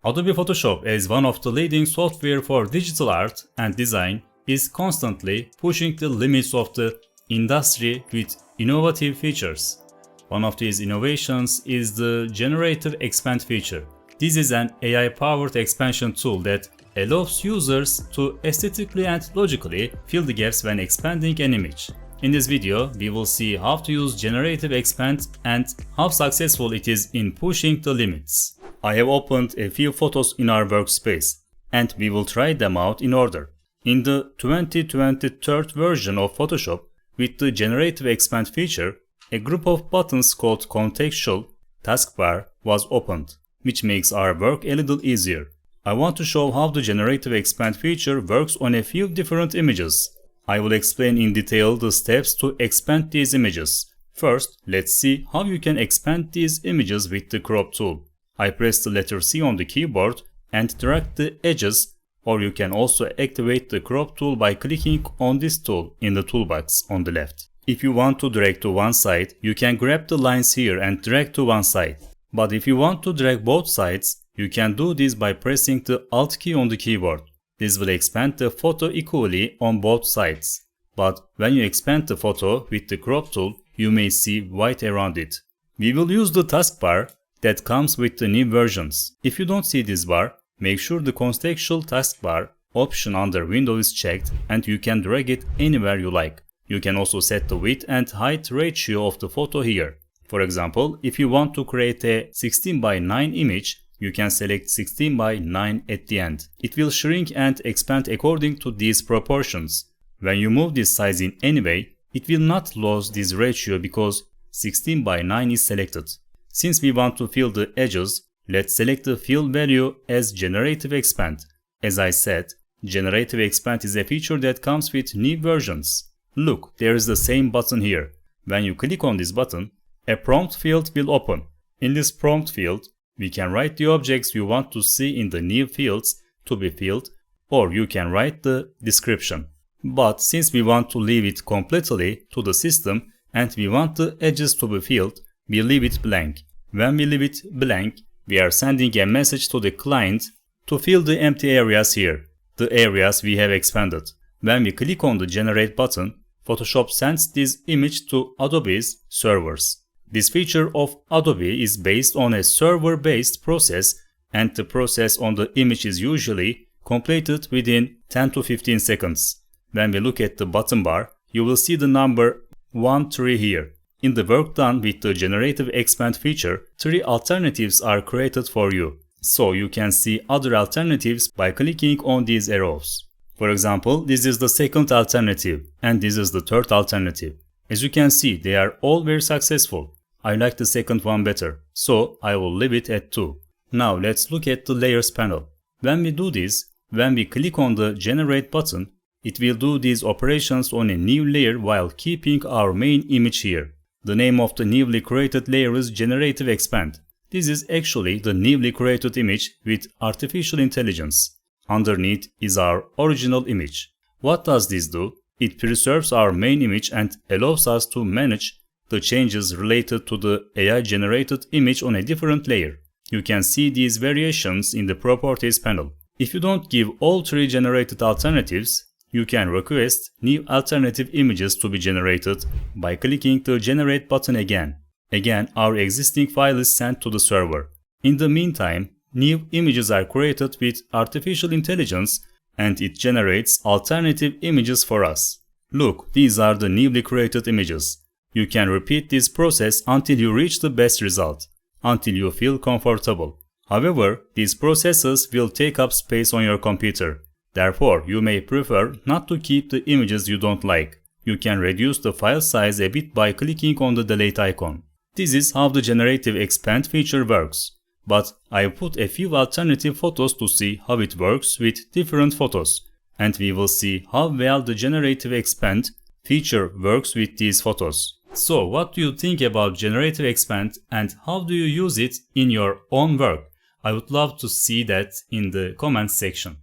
Adobe Photoshop, as one of the leading software for digital art and design, is constantly pushing the limits of the industry with innovative features. One of these innovations is the Generative Expand feature. This is an AI-powered expansion tool that allows users to aesthetically and logically fill the gaps when expanding an image. In this video, we will see how to use Generative Expand and how successful it is in pushing the limits. I have opened a few photos in our workspace, and we will try them out in order. In the 2023 version of Photoshop, with the Generative Expand feature, a group of buttons called Contextual Taskbar was opened, which makes our work a little easier. I want to show how the Generative Expand feature works on a few different images. I will explain in detail the steps to expand these images. First, let's see how you can expand these images with the crop tool. I press the letter C on the keyboard and drag the edges, or you can also activate the crop tool by clicking on this tool in the toolbox on the left. If you want to drag to one side, you can grab the lines here and drag to one side. But if you want to drag both sides, you can do this by pressing the Alt key on the keyboard. This will expand the photo equally on both sides. But when you expand the photo with the crop tool, you may see white around it. We will use the taskbar that comes with the new versions. If you don't see this bar, make sure the contextual taskbar option under window is checked and you can drag it anywhere you like. You can also set the width and height ratio of the photo here. For example, if you want to create a 16:9 image, you can select 16:9 at the end. It will shrink and expand according to these proportions. When you move this size in any way, it will not lose this ratio because 16:9 is selected. Since we want to fill the edges, let's select the fill value as Generative Expand. As I said, Generative Expand is a feature that comes with new versions. Look, there is the same button here. When you click on this button, a prompt field will open. In this prompt field, we can write the objects you want to see in the new fields to be filled, or you can write the description. But since we want to leave it completely to the system and we want the edges to be filled, we leave it blank. When we leave it blank, we are sending a message to the client to fill the empty areas here, the areas we have expanded. When we click on the Generate button, Photoshop sends this image to Adobe's servers. This feature of Adobe is based on a server-based process, and the process on the image is usually completed within 10 to 15 seconds. When we look at the bottom bar, you will see the number 13 here. In the work done with the Generative Expand feature, 3 alternatives are created for you, so you can see other alternatives by clicking on these arrows. For example, this is the second alternative, and this is the third alternative. As you can see, they are all very successful. I like the second one better, so I will leave it at 2. Now let's look at the Layers panel. When we do this, when we click on the Generate button, it will do these operations on a new layer while keeping our main image here. The name of the newly created layer is Generative Expand. This is actually the newly created image with artificial intelligence. Underneath is our original image. What does this do? It preserves our main image and allows us to manage the changes related to the AI-generated image on a different layer. You can see these variations in the Properties panel. If you don't give all 3 generated alternatives, you can request new alternative images to be generated by clicking the Generate button again. Again, our existing file is sent to the server. In the meantime, new images are created with artificial intelligence and it generates alternative images for us. Look, these are the newly created images. You can repeat this process until you reach the best result, until you feel comfortable. However, these processes will take up space on your computer. Therefore, you may prefer not to keep the images you don't like. You can reduce the file size a bit by clicking on the delete icon. This is how the Generative Expand feature works. But I put a few alternative photos to see how it works with different photos. And we will see how well the Generative Expand feature works with these photos. So what do you think about Generative Expand and how do you use it in your own work? I would love to see that in the comments section.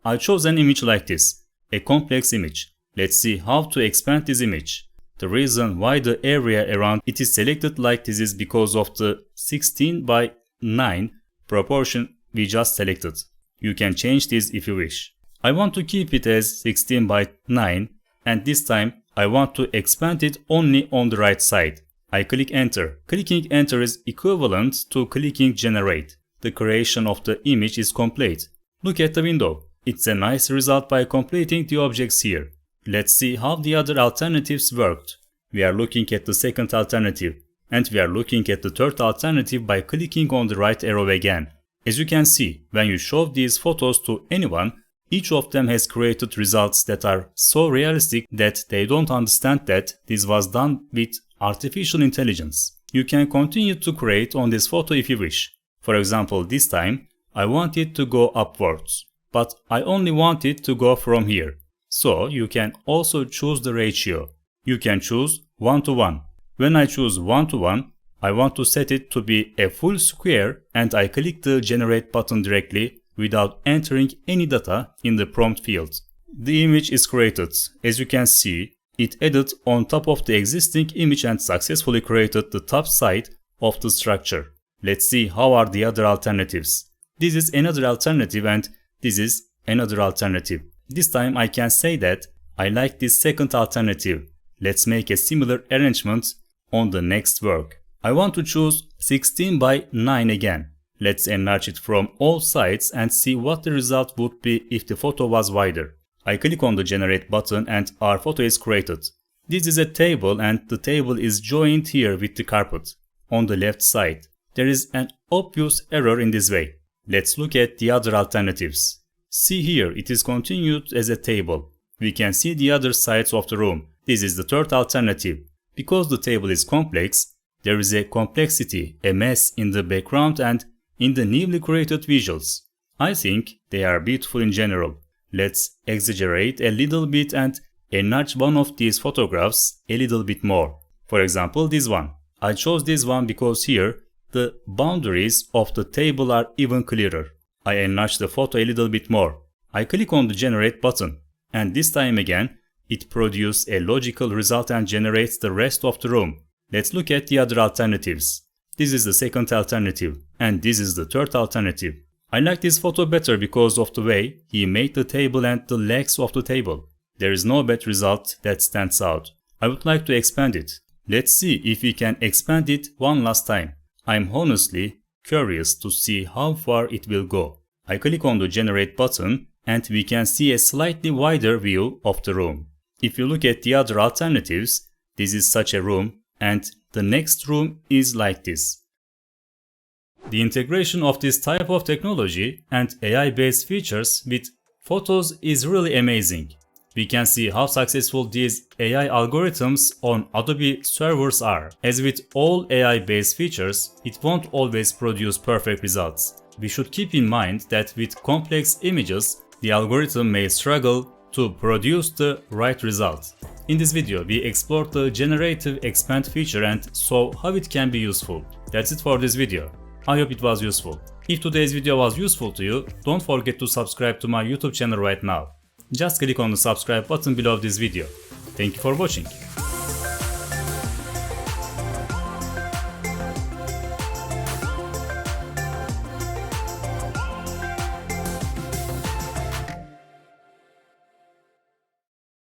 I chose an image like this, a complex image. Let's see how to expand this image. The reason why the area around it is selected like this is because of the 16:9 proportion we just selected. You can change this if you wish. I want to keep it as 16 by 9 and this time I want to expand it only on the right side. I click enter. Clicking enter is equivalent to clicking generate. The creation of the image is complete. Look at the window. It's a nice result by completing the objects here. Let's see how the other alternatives worked. We are looking at the second alternative and we are looking at the third alternative by clicking on the right arrow again. As you can see, when you show these photos to anyone, each of them has created results that are so realistic that they don't understand that this was done with artificial intelligence. You can continue to create on this photo if you wish. For example, this time I want it to go upwards, but I only want it to go from here. So you can also choose the ratio. You can choose 1:1. When I choose 1:1, I want to set it to be a full square and I click the generate button directly without entering any data in the prompt field. The image is created. As you can see, it added on top of the existing image and successfully created the top side of the structure. Let's see how are the other alternatives. This is another alternative and this is another alternative. This time I can say that I like this second alternative. Let's make a similar arrangement on the next work. I want to choose 16 by 9 again. Let's enlarge it from all sides and see what the result would be if the photo was wider. I click on the generate button and our photo is created. This is a table and the table is joined here with the carpet. On the left side, there is an obvious error in this way. Let's look at the other alternatives. See here, it is continued as a table. We can see the other sides of the room. This is the third alternative. Because the table is complex, there is a complexity, a mess in the background and in the newly created visuals. I think they are beautiful in general. Let's exaggerate a little bit and enlarge one of these photographs a little bit more. For example, this one. I chose this one because here the boundaries of the table are even clearer. I enlarge the photo a little bit more. I click on the generate button and this time again it produces a logical result and generates the rest of the room. Let's look at the other alternatives. This is the second alternative and this is the third alternative. I like this photo better because of the way he made the table and the legs of the table. There is no bad result that stands out. I would like to expand it. Let's see if we can expand it one last time. I'm honestly curious to see how far it will go. I click on the generate button and we can see a slightly wider view of the room. If you look at the other alternatives, this is such a room and the next room is like this. The integration of this type of technology and AI-based features with photos is really amazing. We can see how successful these AI algorithms on Adobe servers are. As with all AI-based features, it won't always produce perfect results. We should keep in mind that with complex images, the algorithm may struggle to produce the right result. In this video, we explored the Generative Expand feature and saw how it can be useful. That's it for this video. I hope it was useful. If today's video was useful to you, don't forget to subscribe to my YouTube channel right now. Just click on the subscribe button below this video. Thank you for watching.